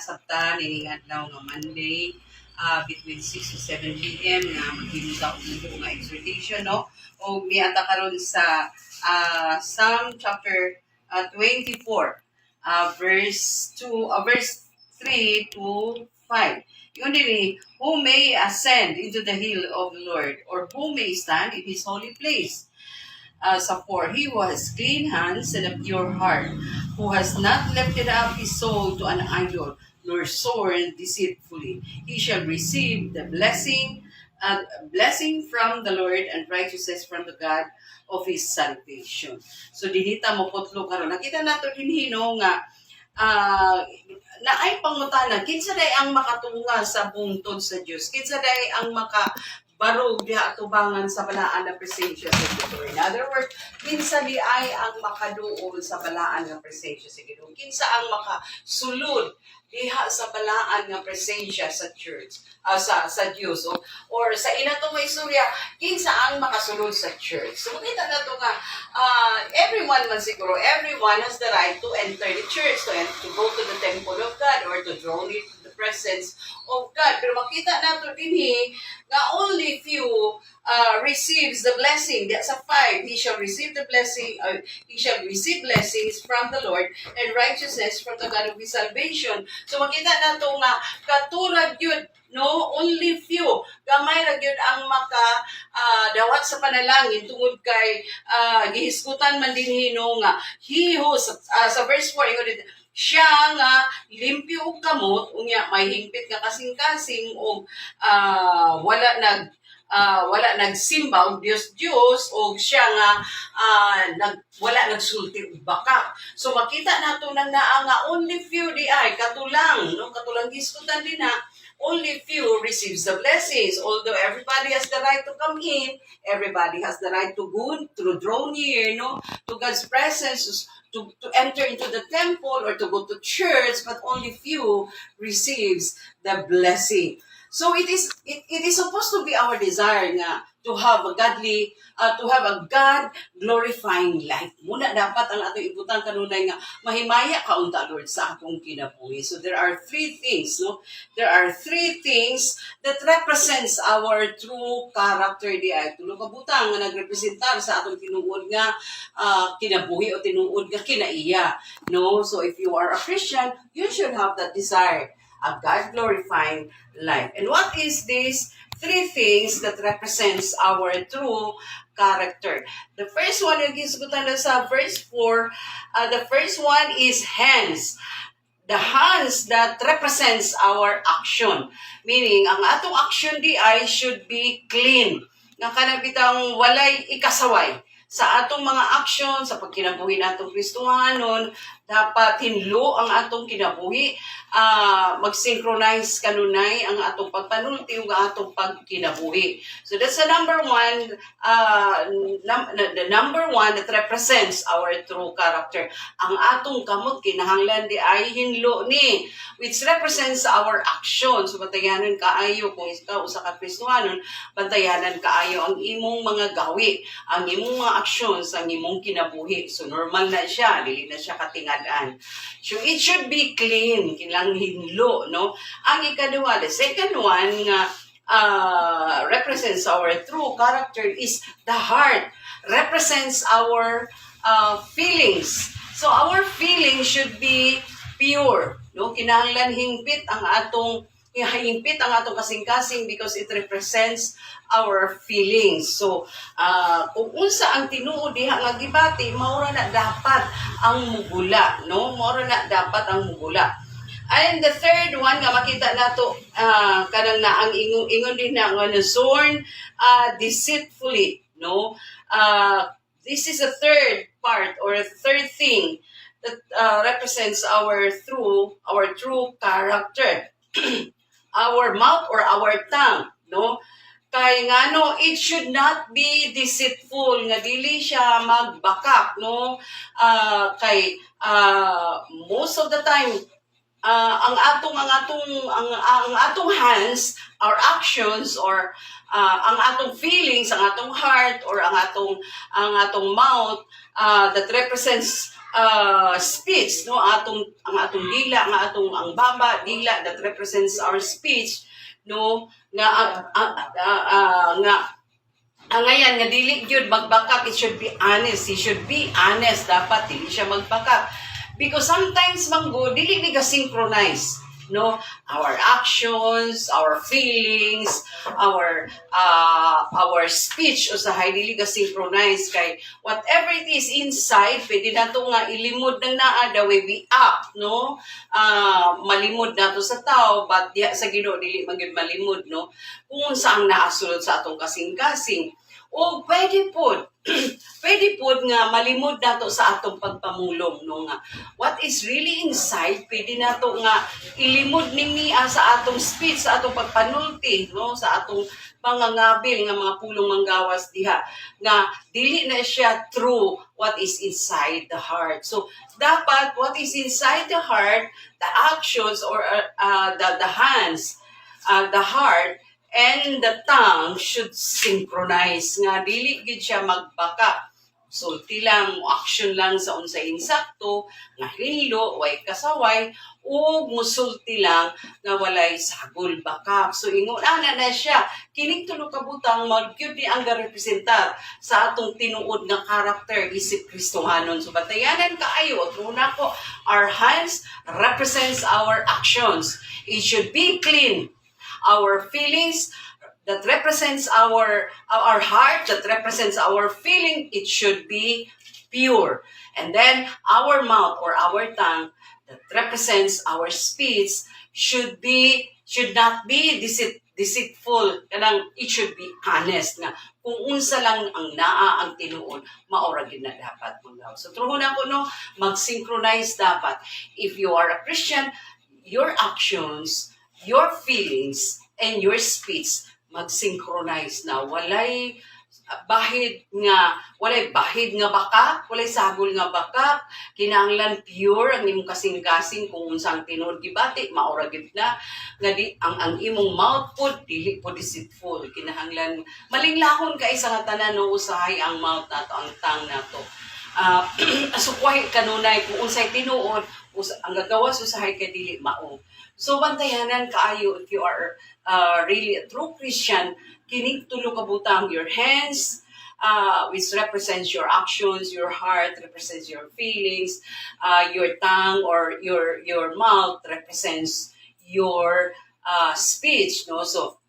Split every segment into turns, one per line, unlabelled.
sabta nining adlaw nga Monday between 6 to 7 p.m. nga maghimuta og nga exhortation no. Og niata karon sa Psalm chapter 24 verse 3 to 5. Yun din who may ascend into the hill of the Lord, or who may stand in his holy place. For he who has clean hands and a pure heart, who has not lifted up his soul to an idol, nor sworn deceitfully, he shall receive the blessing from the Lord and righteousness from the God of his salvation. So dinita mo potlo karon. Nakita nato din nga na ay pangutana kinsa day ang makatunga sa bungtod sa Dios, kinsa day ang makabarog diha atubangan sa balaan nga presensya sa Ginoo. In other words, kinsa di ay ang makaduol sa balaan nga presensya sa Ginoo, kinsa ang makasulod diha sa balaan nga presensya sa church, sa Dios, or sa inatong may istorya, kinsa ang makasulod sa church. So makita na to nga everyone has the right to enter the church, to go to the temple of God, or to draw near to the presence of God. Pero makita nato dinhi nga only few receives the blessing. That's a 5. He shall receive the blessing. He shall receive blessings from the Lord and righteousness from the God of his salvation. So makita nato nga katurag yun, no, only few gamay ra gyud ang dawat sa panalangin tungod kay gihisgutan man dinhi no nga he who sa verse 4 ingon siya nga limpyo og kamot unya may hingpit nga kasing-kasing og wala nagsimba og Dios og siya nga wala nagsulti og baka. So makita nato nang naa nga only few di ay katulang giskutan din na only few receives the blessings. Although everybody has the right to come in, everybody has the right to go, to draw near, to God's presence, to enter into the temple or to go to church, but only few receives the blessing. So it is supposed to be our desire nga to have a God glorifying life. Muna dapat ang ato ibutan kanunay nga mahimaya kaunta Lord sa akong kinabuhi. So there are three things, no? There are three things that represents our true character di ay tulo ka butang nga nagrepresentar sa atong tinuod nga kinabuhi o tinuod nga kinaiya, no? So if you are a Christian, you should have that desire, a God-glorifying life. And what is these three things that represents our true character? The first one, sa verse 4, the first one is hands. The hands that represents our action. Meaning, ang atong action di ay should be clean. Nga kanabitang walay ikasaway. Sa atong mga action, sa pagkinabuhi natong Kristohanon, dapat hinlo ang atong kinabuhi, mag-synchronize kanunay ang atong pagpanulti ug atong pagkinabuhi. So that's the number one, the number one that represents our true character. Ang atong kamot kinahanglan di ay hinlo ni, which represents our action. So bantayanan kaayo kung ikaw usa ka Kristohanon, bantayanan kaayo ang imong mga gawi, ang imong mga actions, ang imong kinabuhi. So normal na siya, dili na siya katingalan. So it should be clean, kinang hinlo, no? Ang ikaduha, the second one nga represents our true character is the heart, represents our feelings. So our feelings should be pure, no? Kinahanglan hingpit ang atong kasing-kasing because it represents our feelings. So, kung unsa ang tinuod diha nga gibati, maura na dapat ang mugula, no? Maura na dapat ang mugula. And the third one nga makita nato kanang na ang ingon din na nga sworn deceitfully, no? This is a third part or a third thing that represents our true character. Our mouth or our tongue, no? Kay ngano it should not be deceitful, nga dili siya magbakak, no? Kay most of the time ang atong hands, our actions, or ang atong feelings, ang atong heart, or ang atong mouth that represents speech, no, ang atong dila, ang baba dila that represents our speech, no, nga ngayon nga dili gyud magbakak. It should be honest. He should be honest. Dapat dili siya magbakak. Because sometimes manggo dili ni ga-synchronize, no, our actions, our feelings, our speech usahay dili ga-synchronize kay whatever it is inside pwede nato nga ilimod ng naa the way we act, no, malimod nato sa tao but diha sa Ginoo dili man gyud malimod, no, kung unsa ang naasulod sa atong kasing-kasing. O pwede pod nga malimod nato sa atong pagpamulong, no, nga what is really inside pwede nato nga ilimod niya sa atong speech, sa atong pagpanulti, no, sa atong pangangabil nga mga pulong manggawas diha nga dili na siya true what is inside the heart. So dapat what is inside the heart, the actions or the hands, the heart and the tongue should synchronize nga dili gid siya magbaka. Sulti lang, action lang sa unsay insakto, nga hinlo, way kasaway, o musulti lang nga walay sagol bakak. So ingon ana na siya, kining tulo ka butang magyud ni ang representar sa atong tinuod nga karakter isip Kristohanon. So batayanan kaayo at una ko, our hands represents our actions. It should be clean. Our feelings that represents our heart, that represents our feeling, it should be pure. And then our mouth or our tongue that represents our speech should not be deceitful. Kanang it should be honest nga kung unsa lang ang naa ang tinuod, maura gid na dapat manggaw. So truhon ako, no, mag-synchronize dapat. If you are a Christian, your actions, your feelings, and your speech mag-synchronize na. Walay bahid nga baka, walay sagol nga baka, kinahanglan pure ang imong kasing-kasing kung unsang tinuod gibati, maura gid na nga di ang imong mouth pod dili pod deceitful. Kinahanglan malinglahon kay sa nga tanan, no, usahay ang mouth nato, ang tongue nato. Asukwahi kanunay kung unsay tinuod, ang gagawas usahay kay dili mao. So bantayanan kaayo if you are really a true Christian, kining tulo ka butang, your hands which represents your actions, your heart represents your feelings, your tongue or your mouth represents your speech, no. So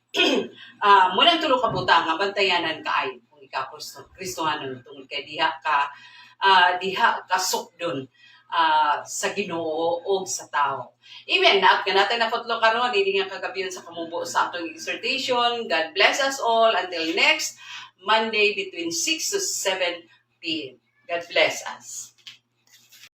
munang tulo ka butang nga bantayanan kaayo kung ikaw Kristohanon tungod kay diha ka sukdon sa Ginoo o sa tao. Amen. Naat ka natin na putlo karon, dili nga kagabiyon sa kamubo sa atong exhortation. God bless us all until next Monday between 6 to 7 p.m. God bless us.